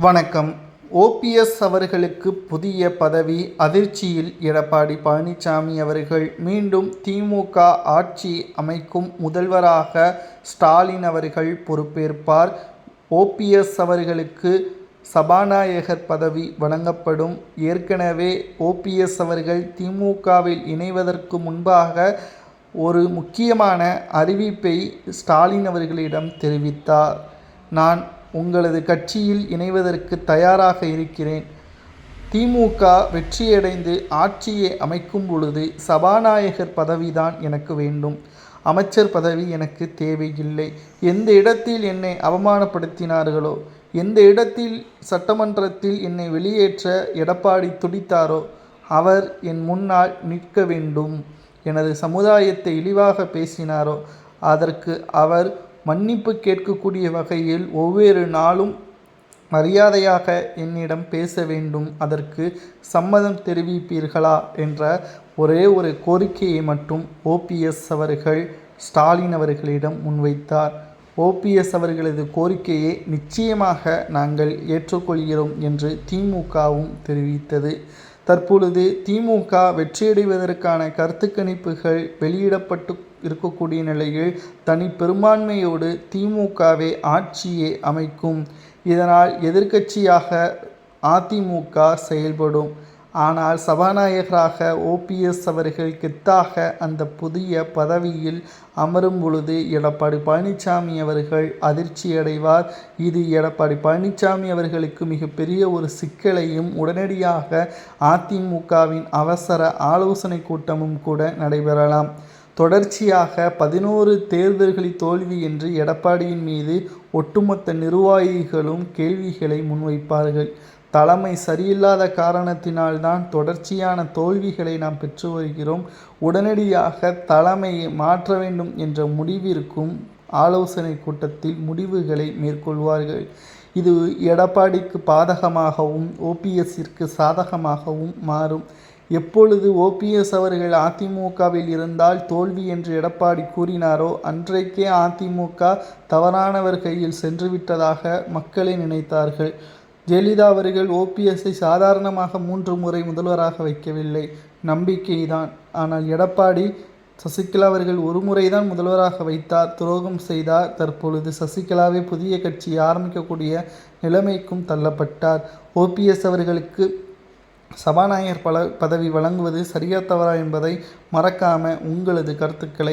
வணக்கம். ஓபிஎஸ் அவர்களுக்கு புதிய பதவி அதிர்ச்சியில் எடப்பாடி பழனிசாமி அவர்கள் மீண்டும் திமுக ஆட்சி அமைக்கும் முதல்வராக ஸ்டாலின் அவர்கள் பொறுப்பேற்பார். ஓபிஎஸ் அவர்களுக்கு சபாநாயகர் பதவி வழங்கப்படும். ஏற்கனவே ஓபிஎஸ் அவர்கள் திமுகவில் இணைவதற்கு முன்பாக ஒரு முக்கியமான அறிவிப்பை ஸ்டாலின் அவர்களிடம் தெரிவித்தார். நான் உங்களது கட்சியில் இணைவதற்கு தயாராக இருக்கிறேன். திமுக வெற்றியடைந்து ஆட்சியை அமைக்கும் பொழுது சபாநாயகர் பதவிதான் எனக்கு வேண்டும். அமைச்சர் பதவி எனக்கு தேவையில்லை. எந்த இடத்தில் என்னை அவமானப்படுத்தினார்களோ, எந்த இடத்தில் சட்டமன்றத்தில் என்னை வெளியேற்ற எடப்பாடி துடித்தாரோ அவர் என் முன்னால் நிற்க வேண்டும். எனது சமுதாயத்தை இழிவாக பேசினாரோ அதற்கு அவர் மன்னிப்பு கேட்கக்கூடிய வகையில் ஒவ்வொரு நாளும் மரியாதையாக என்னிடம் பேச வேண்டும். அதற்கு சம்மதம் தெரிவிப்பீர்களா என்ற ஒரே ஒரு கோரிக்கையை மட்டும் ஓபிஎஸ் அவர்கள் ஸ்டாலின் அவர்களிடம் முன்வைத்தார். ஓபிஎஸ் அவர்களது கோரிக்கையை நிச்சயமாக நாங்கள் ஏற்றுக்கொள்கிறோம் என்று திமுகவும் தெரிவித்தது. தற்பொழுது திமுக வெற்றியடைவதற்கான கருத்து கணிப்புகள் வெளியிடப்பட்டு இருக்கக்கூடிய நிலையில் தனி பெரும்பான்மையோடு திமுகவே ஆட்சியை அமைக்கும். இதனால் எதிர்க்கட்சியாக அதிமுக செயல்படும். ஆனால் சபாநாயகராக ஓபிஎஸ் அவர்கள் கெத்தாக அந்த புதிய பதவியில் அமரும் பொழுது எடப்பாடி பழனிசாமி அவர்கள் அதிர்ச்சியடைவார். இது எடப்பாடி பழனிசாமி அவர்களுக்கு மிகப்பெரிய ஒரு சிக்கலையும், உடனடியாக அதிமுகவின் அவசர ஆலோசனை கூட்டமும் கூட நடைபெறலாம். தொடர்ச்சியாக 11 தேர்தல்களில் தோல்வி என்று எடப்பாடியின் மீது ஒட்டுமொத்த நிர்வாகிகளும் கேள்விகளை முன்வைப்பார்கள். தலைமை சரியில்லாத காரணத்தினால்தான் தொடர்ச்சியான தோல்விகளை நாம் பெற்று வருகிறோம். உடனடியாக தலைமையை மாற்ற வேண்டும் என்ற முடிவிற்கும் ஆலோசனை கூட்டத்தில் முடிவுகளை மேற்கொள்வார்கள். இது எடப்பாடிக்கு பாதகமாகவும் ஓபிஎஸ்ஸிற்கு சாதகமாகவும் மாறும். எப்பொழுது ஓபிஎஸ் அவர்கள் அதிமுகவில் இருந்தால் தோல்வி என்று எடப்பாடி கூறினாரோ அன்றைக்கே அதிமுக தவறானவர் கையில் சென்றுவிட்டதாக மக்களை நினைத்தார்கள். ஜெயலலிதா அவர்கள் ஓபிஎஸ்ஸை சாதாரணமாக 3 முறை முதல்வராக வைக்கவில்லை, நம்பிக்கைதான். ஆனால் எடப்பாடி சசிகலா அவர்கள் ஒரு முறைதான் முதல்வராக வைத்தார், துரோகம் செய்தார். தற்பொழுது சசிகலாவே புதிய கட்சி ஆரம்பிக்கக்கூடிய நிலைமைக்கும் தள்ளப்பட்டார். ஓபிஎஸ் அவர்களுக்கு சபாநாயகர் பதவி வழங்குவது சரியா தவறா என்பதை மறக்காம உங்களது கருத்துக்களை